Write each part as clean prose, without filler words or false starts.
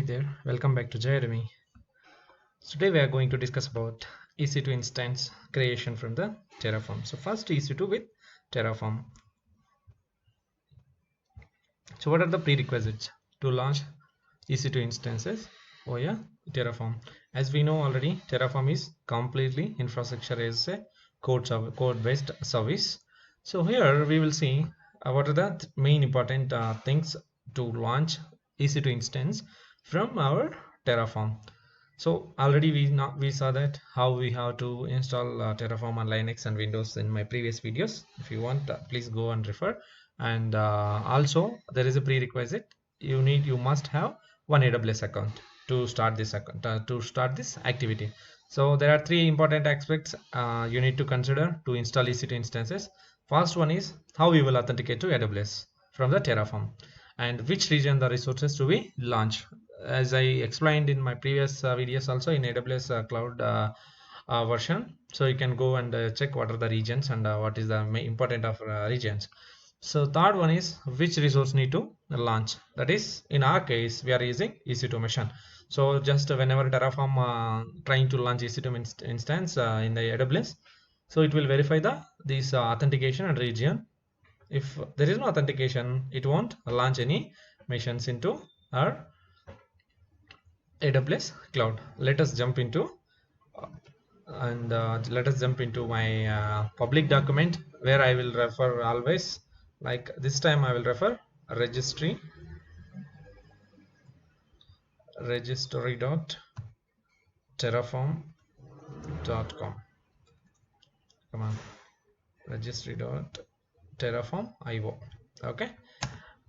there, welcome back to JayDemy. Today we are going to discuss about EC2 instance creation from the Terraform. So first EC2 with Terraform. So what are the prerequisites to launch EC2 instances? Oh yeah, Terraform. As we know already, Terraform is completely infrastructure as a code-based service. So here we will see what are the main important things to launch EC2 instance from our Terraform. So already we saw that how we have to install Terraform on Linux and Windows in my previous videos. If you want, please go and refer. And also there is a prerequisite. You must have one AWS account to start this activity. So there are three important aspects you need to consider to install EC2 instances. First one is how we will authenticate to AWS from the Terraform, and which region the resources to be launched. As I explained in my previous videos also in AWS cloud version, so you can go and check what are the regions and what is the important of regions. So third one is which resource need to launch. That is, in our case we are using EC2 machine. So just whenever Terraform trying to launch EC2 instance in the AWS, so it will verify this authentication and region. If there is no authentication, it won't launch any missions into our AWS cloud. Let us jump into my public document, where I will refer always, like this time I will refer registry.terraform.com. Come on, registry.terraform.io. okay,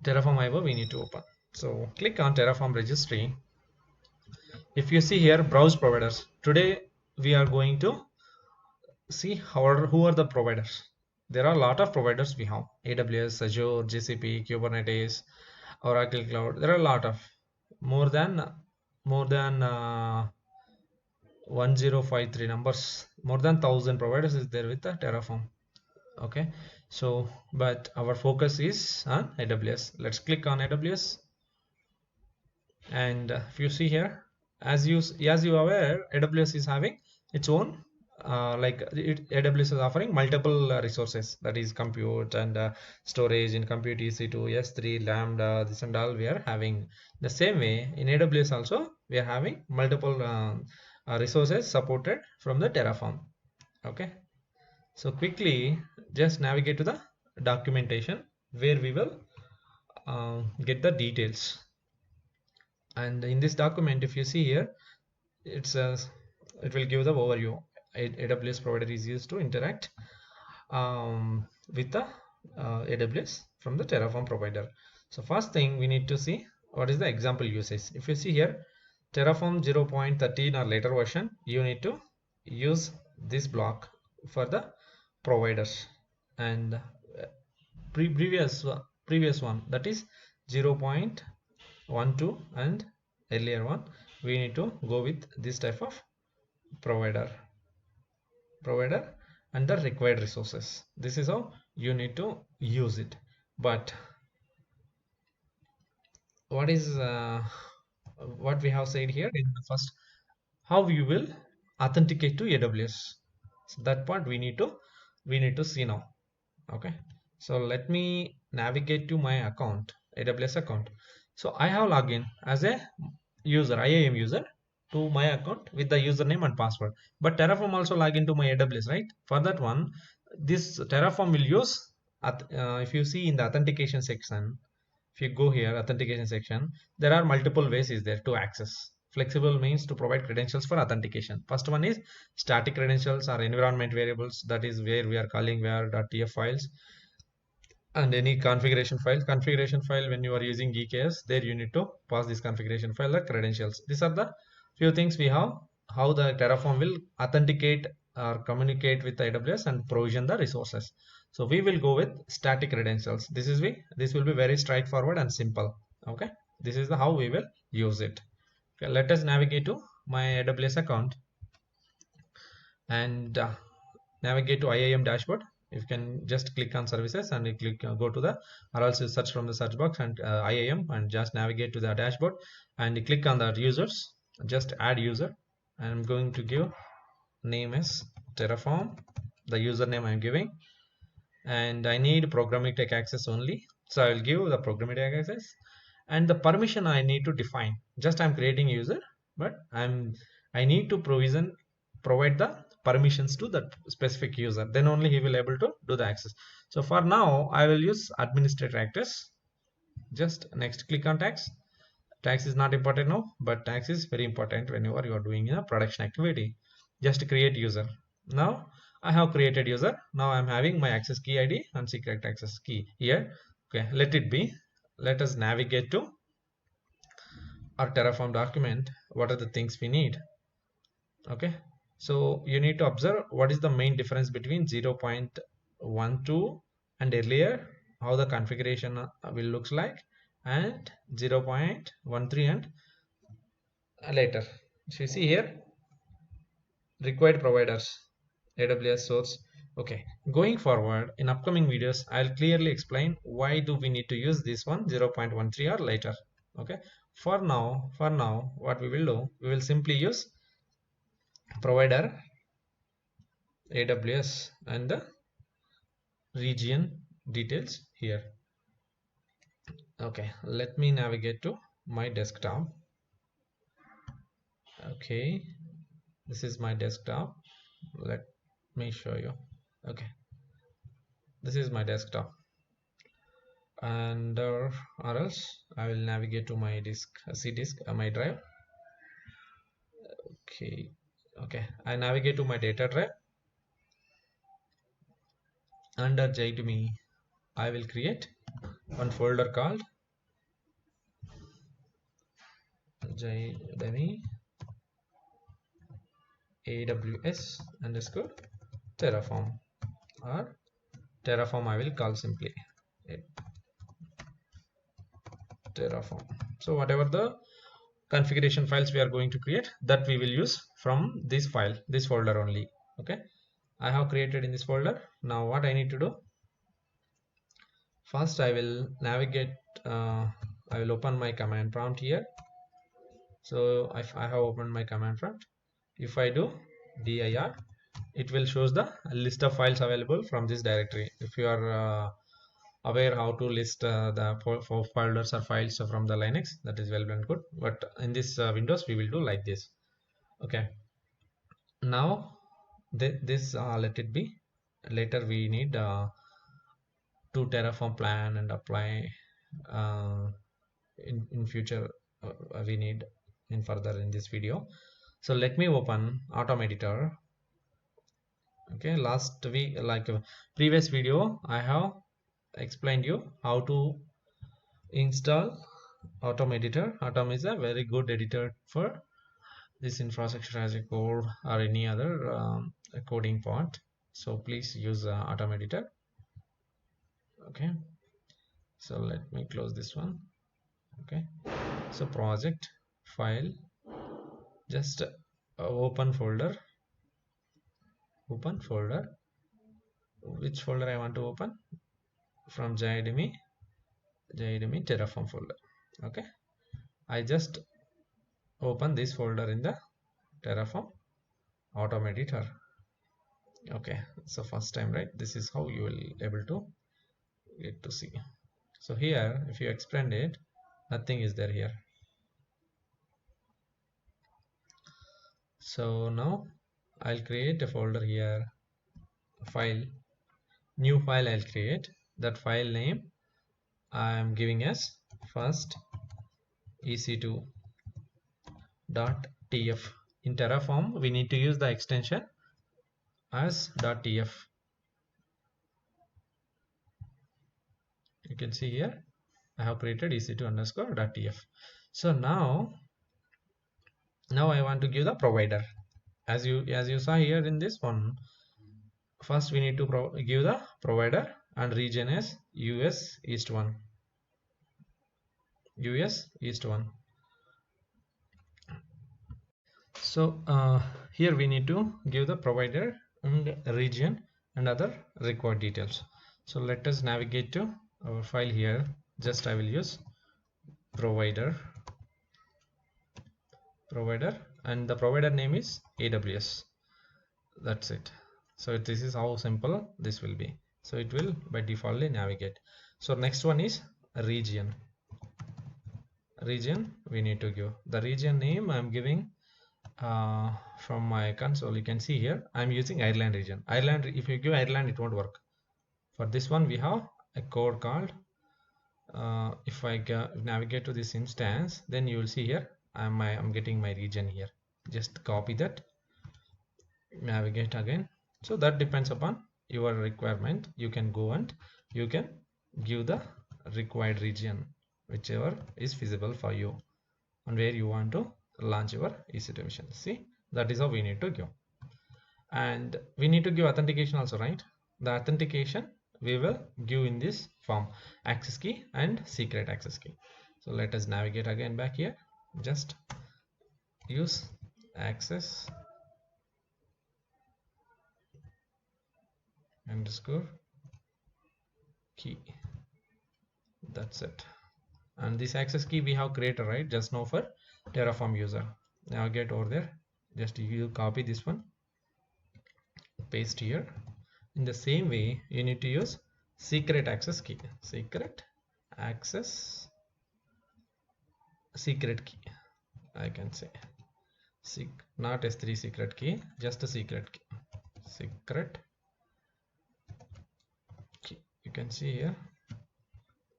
Terraform.io we need to open. So click on Terraform registry. If you see here, browse providers. Today we are going to see who are the providers. There are a lot of providers we have: AWS, Azure, GCP, Kubernetes, Oracle Cloud. There are a lot of more than 1053 numbers, more than 1000 providers is there with the Terraform. Okay, so but our focus is on AWS. Let's click on AWS, and if you see here, as you are aware, AWS is having its own AWS is offering multiple resources, that is compute and storage in compute, EC2, S3, Lambda, this and all we are having. The same way in AWS also we are having multiple resources supported from the Terraform. Okay, so quickly just navigate to the documentation, where we will get the details. And in this document, if you see here, it will give the overview. AWS provider is used to interact with the AWS from the Terraform provider. So first thing we need to see, what is the example usage. If you see here, Terraform 0.13 or later version, you need to use this block for the providers, and previous one, that is 0.12, and earlier one, we need to go with this type of provider and the required resources. This is how you need to use it. But what is what we have said here in the first, how you will authenticate to AWS. So that part we need to see now. Okay, so let me navigate to my account, AWS account. So I have login as a user, IAM user, to my account with the username and password. But Terraform also log into my AWS, right? For that one, this Terraform will use if you see in the authentication section, if you go here, authentication section, there are multiple ways is there to access. Flexible means to provide credentials for authentication. First one is static credentials or environment variables, that is where we are calling var.tf files, and any configuration file. When you are using EKS, there you need to pass this configuration file, the credentials. These are the few things we have, how the Terraform will authenticate or communicate with the AWS and provision the resources. So we will go with static credentials. This will be very straightforward and simple. Okay, this is how we will use it. Okay, let us navigate to my AWS account and navigate to IAM dashboard. You can just click on services and you click go to the, or else you search from the search box and IAM and just navigate to the dashboard and you click on the users, just add user. I'm going to give name as Terraform, the username I'm giving, and I need programmatic access only, so I will give the programmatic access, and the permission I need to define. Just I'm creating user, but I need to provide the permissions to that specific user, then only he will able to do the access. So for now I will use administrator access. Just next, click on tags. Tags is not important now, but tags is very important whenever you are doing a production activity. Just create user. Now I have created user. Now I'm having my access key ID and secret access key here. Okay, let it be. Let us navigate to our Terraform document. What are the things we need? Okay, so you need to observe what is the main difference between 0.12 and earlier, how the configuration will looks like, and 0.13 and later. So you see here, required providers, AWS source. Okay, going forward in upcoming videos I'll clearly explain why do we need to use this one 0.13 or later. Okay, for now what we will do, we will simply use provider AWS and the region details here. Okay, let me navigate to my desktop. Okay, this is my desktop. Let me show you. Okay, this is my desktop, and or else I will navigate to my disk, C disk, my drive. Okay, I navigate to my data drive. Under JayDemy I will create one folder called JayDemy AWS underscore Terraform, or Terraform I will call simply Terraform. So whatever the configuration files we are going to create, that we will use from this file, this folder only. Okay, I have created in this folder. Now what I need to do, first I will navigate, I will open my command prompt here. So if I have opened my command prompt, if I do dir, it will shows the list of files available from this directory. If you are aware how to list the folders or files from the Linux, that is well and good, but in this Windows we will do like this. Okay, now this let it be. Later we need to Terraform plan and apply in future, we need in further in this video. So let me open Atom Editor. Okay, last week, like previous video, I have explained you how to install Atom Editor. Atom is a very good editor for this infrastructure as a code or any other coding part. So please use Atom Editor. Okay, so let me close this one. Okay, so project, file, just open folder, which folder I want to open, from JayDemy Terraform folder. Okay, I just open this folder in the Terraform Atom Editor. Okay, so first time, right? This is how you will able to get to see. So here if you expand it, nothing is there here. So now I'll create a folder here, file, new file I'll create. That file name I am giving as first EC2 .tf. In Terraform we need to use the extension as .tf. You can see here I have created EC2 underscore .tf. So now I want to give the provider. As you saw here in this one, first we need to give the provider, and region is US East 1. US East 1. So here we need to give the provider and region and other required details. So let us navigate to our file here. Just I will use provider, and the provider name is AWS. That's it. So this is how simple this will be. So it will by defaultly navigate. So next one is region. We need to give the region name. I'm giving from my console. You can see here I'm using Ireland region. Ireland, if you give Ireland, it won't work. For this one we have a code called if I navigate to this instance, then you will see here I'm getting my region here. Just copy that, navigate again. So that depends upon your requirement. You can go and you can give the required region, whichever is feasible for you and where you want to launch your EC2 mission. See, that is how we need to give. And we need to give authentication also, right? The authentication we will give in this form: access key and secret access key. So let us navigate again back here. Just use access underscore key. That's it. And this access key we have created right just now for Terraform user. Now get over there. Just you copy this one, paste here. In the same way, you need to use secret access key. Secret access secret key. I can say not S3 secret key, just a secret key. Secret key. You can see here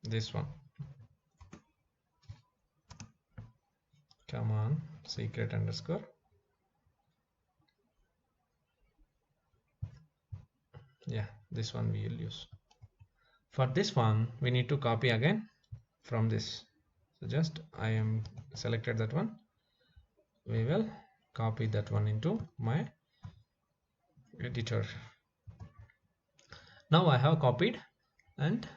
this one. Come on, secret underscore. Yeah, this one we will use. For this one, we need to copy again from this. So just I am selected that one. We will copy that one into my editor. Now I have copied, and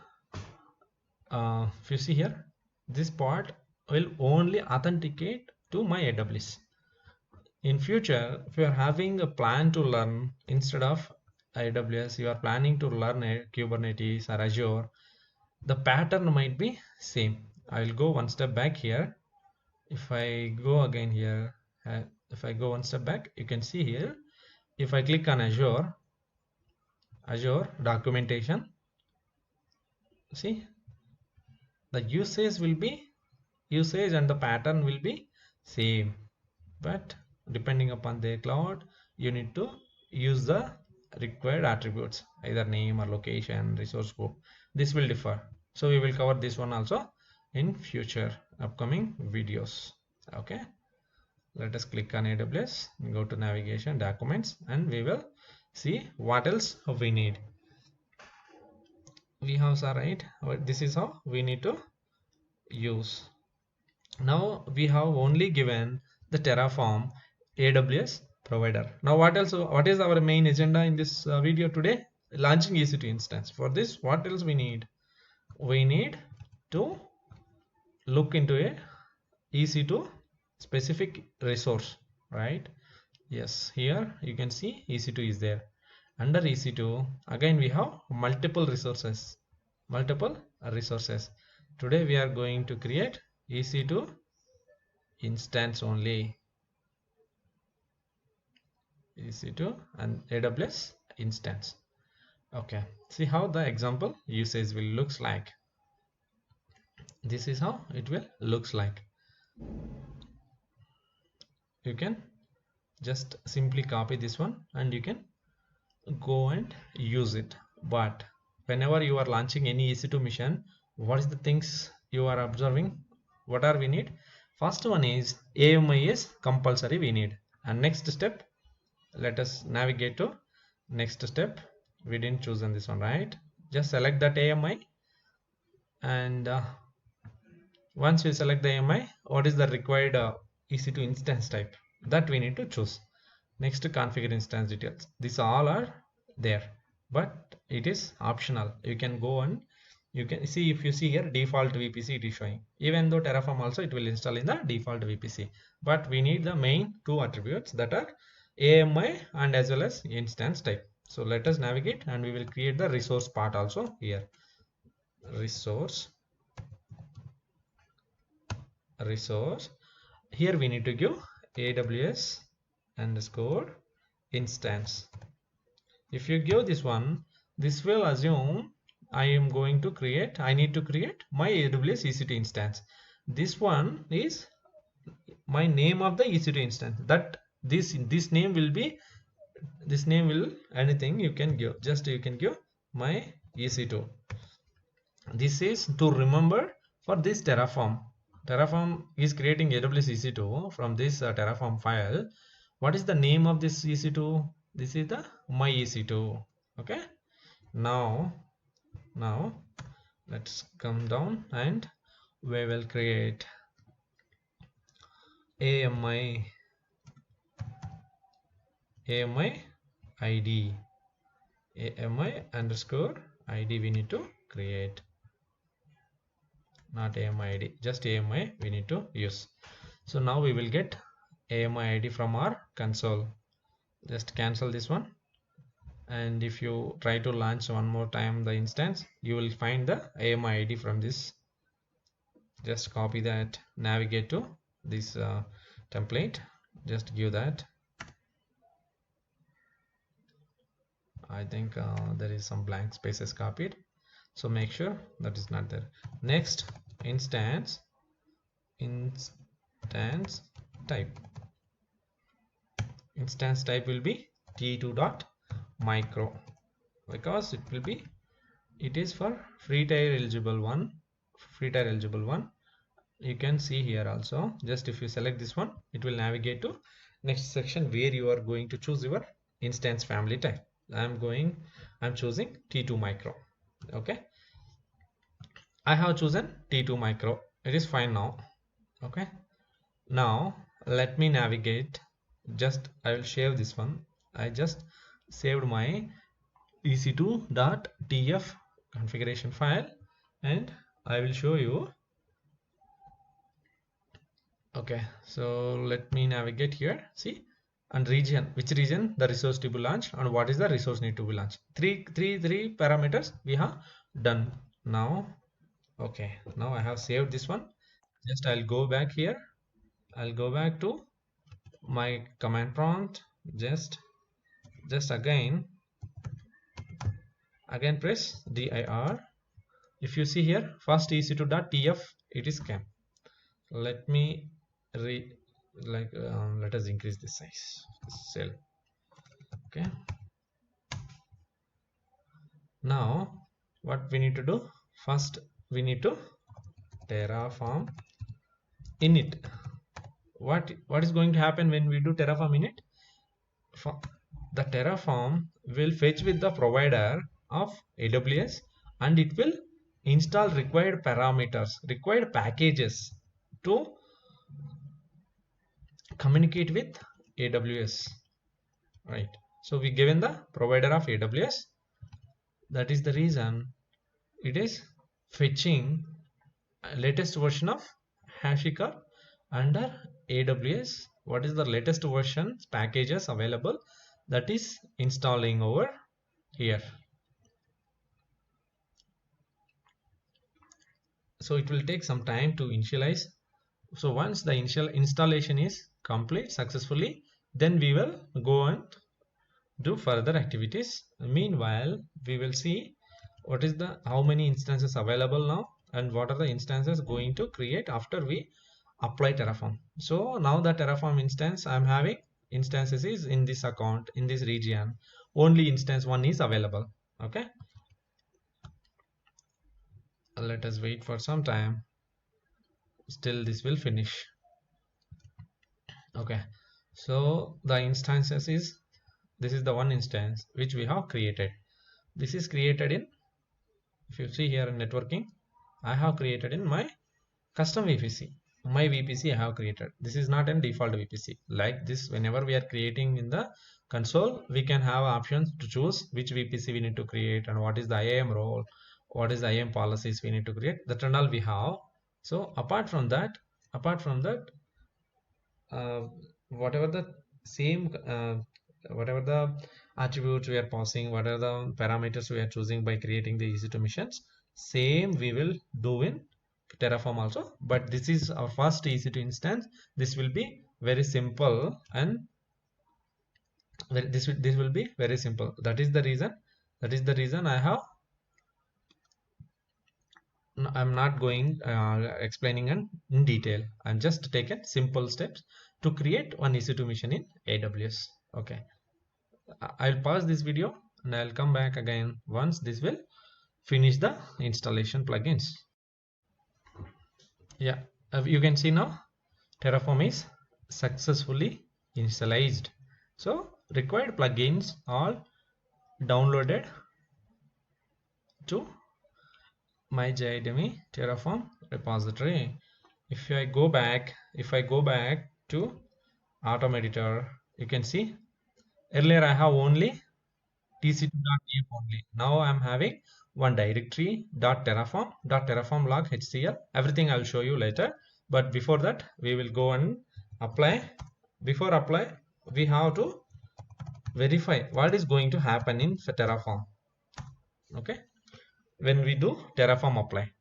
if you see here, this part will only authenticate to my AWS. In future, if you are having a plan to learn, instead of AWS, you are planning to learn a Kubernetes or Azure, the pattern might be same. I will go one step back here. If I go again here, if I go one step back, you can see here, if I click on Azure documentation, see, the usage and the pattern will be same, but depending upon the cloud, you need to use the required attributes, either name or location, resource group. This will differ. So we will cover this one also in future upcoming videos. Okay, let us click on AWS, go to navigation, documents, and we will see what else we need. We have right, this is how we need to use. Now we have only given the Terraform AWS provider. Now what else? What is our main agenda in this video today? Launching EC2 instance. For this, what else we need? We need to look into a EC2 specific resource, right? Yes, here you can see EC2 is there. Under EC2, again we have multiple resources. Today we are going to create EC2 instance only. EC2 and AWS instance. Okay, see how the example usage will looks like. This is how it will looks like. You can just simply copy this one and you can go and use it. But whenever you are launching any EC2 mission, what is the things you are observing? What are we need? First one is AMI is compulsory we need. And next step, let us navigate to next step. We didn't choose on this one, right? Just select that AMI, and once we select the AMI, what is the required EC2 instance type, that we need to choose. Next, configure instance details. These all are there, but it is optional. You can go and you can see, if you see here, default VPC it is showing. Even though Terraform also it will install in the default VPC, but we need the main two attributes, that are AMI and as well as instance type. So let us navigate and we will create the resource part also here. Resource. Here we need to give AWS underscore instance. If you give this one, this will assume I need to create my AWS EC2 instance. This one is my name of the EC2 instance. That this name will anything you can give. Just you can give my EC2. This is to remember for this Terraform. Terraform is creating AWS EC2 from this Terraform file. What is the name of this EC2? This is the my EC2. Okay. Now let's come down and we will create AMI ID. AMI underscore ID we need to create. Not AMI ID, just AMI we need to use. So now we will get AMI ID from our console. Just cancel this one, and if you try to launch one more time the instance, you will find the AMI ID from this. Just copy that, navigate to this template, just give that. I think there is some blank spaces copied, so make sure that is not there. Next, instance type. Instance type will be t2.micro because it is for free tier eligible one. You can see here also, just if you select this one, it will navigate to next section where you are going to choose your instance family type. I'm choosing T2 micro. Okay, I have chosen T2 micro. It is fine now. Okay, now let me navigate. I will save this one. I just saved my ec2.tf configuration file and I will show you. Okay, so let me navigate here. See, and region, which region the resource to be launched and what is the resource need to be launched. Three parameters we have done now. Okay, now I have saved this one. Just I'll go back here. I'll go back to my command prompt. Just again press dir. If you see here, first ec2.tf, it is came. Let me let us increase the size cell. Okay, now what we need to do, first we need to Terraform init. What is going to happen when we do Terraform init? The Terraform will fetch with the provider of AWS and it will install required parameters, required packages to communicate with AWS, right? So we given the provider of AWS. That is the reason it is fetching latest version of HashiCorp under AWS. What is the latest version packages available, that is installing over here. So it will take some time to initialize. So once the initial installation is complete successfully, then we will go and do further activities. Meanwhile, we will see what is how many instances available now and what are the instances going to create after we apply Terraform. So now the Terraform instance I'm having instances is in this account, in this region, only instance one is available. Okay, let us wait for some time. Still this will finish. Okay, so the instances is, this is the one instance which we have created. This is created in, if you see here in networking, I have created in my custom VPC. My VPC I have created. This is not a default VPC. Like this, whenever we are creating in the console, we can have options to choose which VPC we need to create and what is the IAM role, what is the IAM policies we need to create. That and all we have. So apart from that, whatever the attributes we are passing, what are the parameters we are choosing by creating the EC2 missions. Same we will do in Terraform also, but this is our first EC2 instance. This will be very simple, and this will be very simple. That is the reason I'm not going explaining in detail. I'm just taking simple steps to create one EC2 mission in AWS. Okay, I'll pause this video and I'll come back again once this will finish the installation plugins. Yeah, you can see now Terraform is successfully initialized. So required plugins all downloaded to my JayDemy Terraform repository. If I go back to Atom Editor, you can see earlier I have only tc2.df only. Now I'm having one directory .terraform log HCL. Everything I'll show you later. But before that, we will go and apply. Before apply, we have to verify what is going to happen in Terraform. Okay, when we do Terraform apply.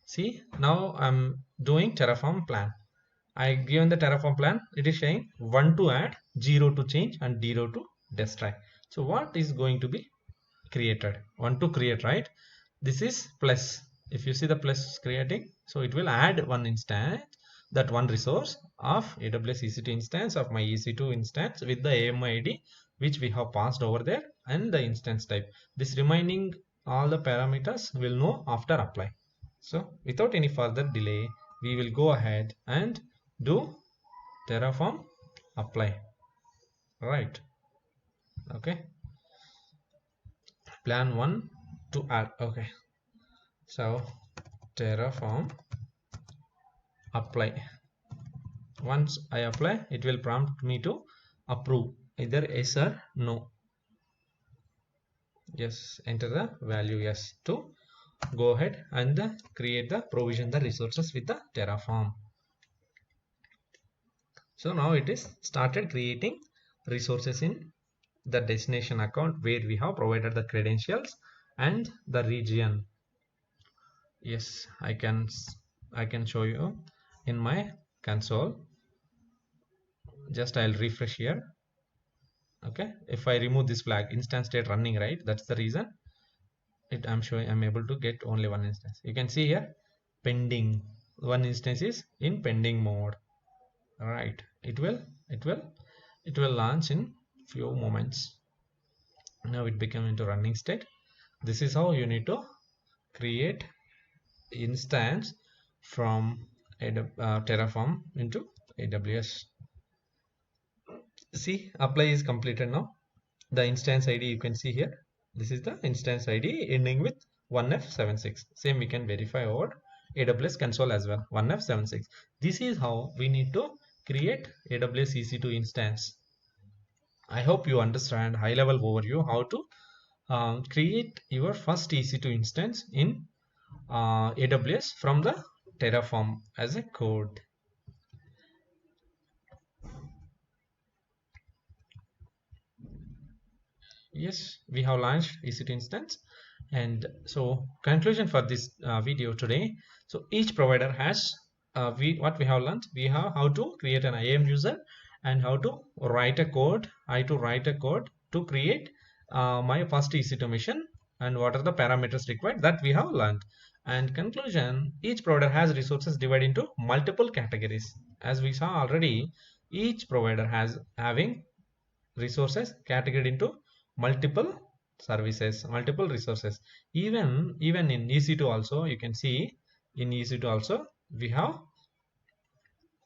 See, now I'm doing Terraform plan. I given the Terraform plan. It is saying 1 to add, 0 to change, and 0 to destroy. So what is going to be created? 1 to create, right? This is plus. If you see the plus creating, so it will add one instance, that one resource of AWS EC2 instance of my EC2 instance with the AMI ID which we have passed over there and the instance type. This remaining all the parameters will know after apply. So without any further delay, we will go ahead and do Terraform apply. Right. Okay. Plan 1 to add. Okay. So Terraform apply. Once I apply, it will prompt me to approve either yes or no. Yes, enter the value yes to go ahead and create the provision the resources with the Terraform. So now it is started creating resources in the destination account where we have provided the credentials and the region. Yes, I can show you in my console. Just I'll refresh here. Okay, if I remove this flag, instance state running, right? That's the reason I'm able to get only one instance. You can see here pending, one instance is in pending mode. All right, it will launch in few moments. Now it became into running state. This is how you need to create instance from Terraform into AWS. See, apply is completed now. The instance ID you can see here. This is the instance ID ending with 1F76. Same we can verify over AWS console as well. 1F76. This is how we need to create AWS EC2 instance. I hope you understand high level overview how to create your first EC2 instance in AWS from the Terraform as a code. Yes, we have launched EC2 instance. And so conclusion for this video today. So each provider has what we have learned. We have how to create an IAM user and how to write a code. To create my first EC2 mission and what are the parameters required, that we have learned. And conclusion, each provider has resources divided into multiple categories. As we saw already, each provider has having resources categorized into multiple services, multiple resources. Even in EC2 also, you can see in EC2 also we have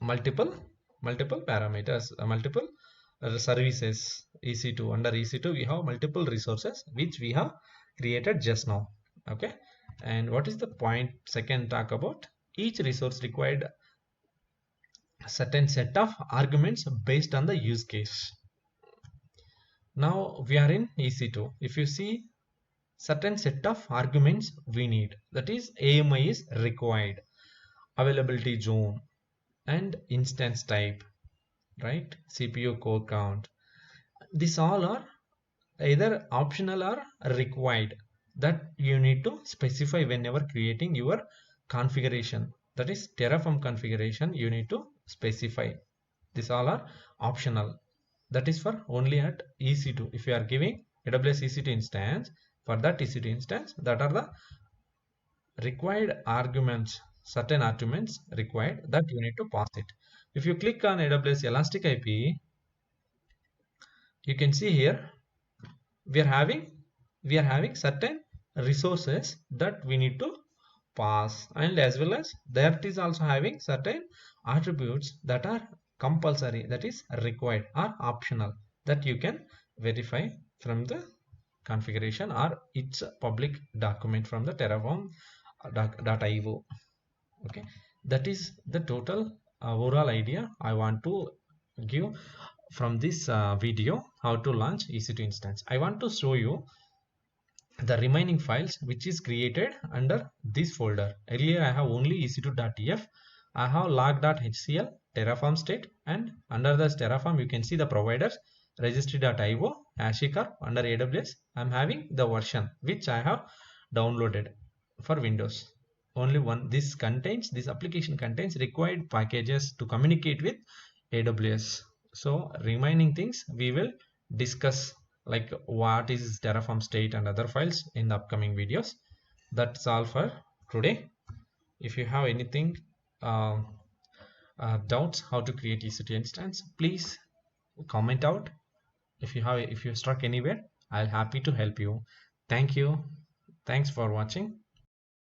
multiple parameters, multiple services. EC2, under EC2 we have multiple resources which we have created just now. Okay, and what is the point second talk about? Each resource required a certain set of arguments based on the use case. Now we are in EC2. If you see, certain set of arguments we need, that is AMI is required, availability zone and instance type, right? CPU core count. these all are either optional or required, that you need to specify whenever creating your configuration, that is Terraform configuration. You need to specify. These all are optional, that is for only at EC2. If you are giving AWS EC2 instance, for that EC2 instance, that are the required arguments, certain arguments required, that you need to pass it. If you click on AWS Elastic IP, you can see here we are having certain resources that we need to pass, and as well as that is also having certain attributes that are compulsory, that is required, or optional, that you can verify from the configuration, or it's a public document from the Terraform .io. Okay, that is the total overall idea I want to give from this video, how to launch EC2 instance. I want to show you the remaining files which is created under this folder. Earlier I have only ec2.tf, I have log.hcl, terraform state, and under the Terraform you can see the providers, registry.io, HashiCorp. Under AWS I'm having the version which I have downloaded for Windows. Only one, this application contains required packages to communicate with AWS. So remaining things we will discuss, like what is Terraform state and other files, in the upcoming videos. That's all for today. If you have anything doubts how to create EC2 instance, please comment out. If you stuck anywhere, I'll happy to help you. Thank you. Thanks for watching.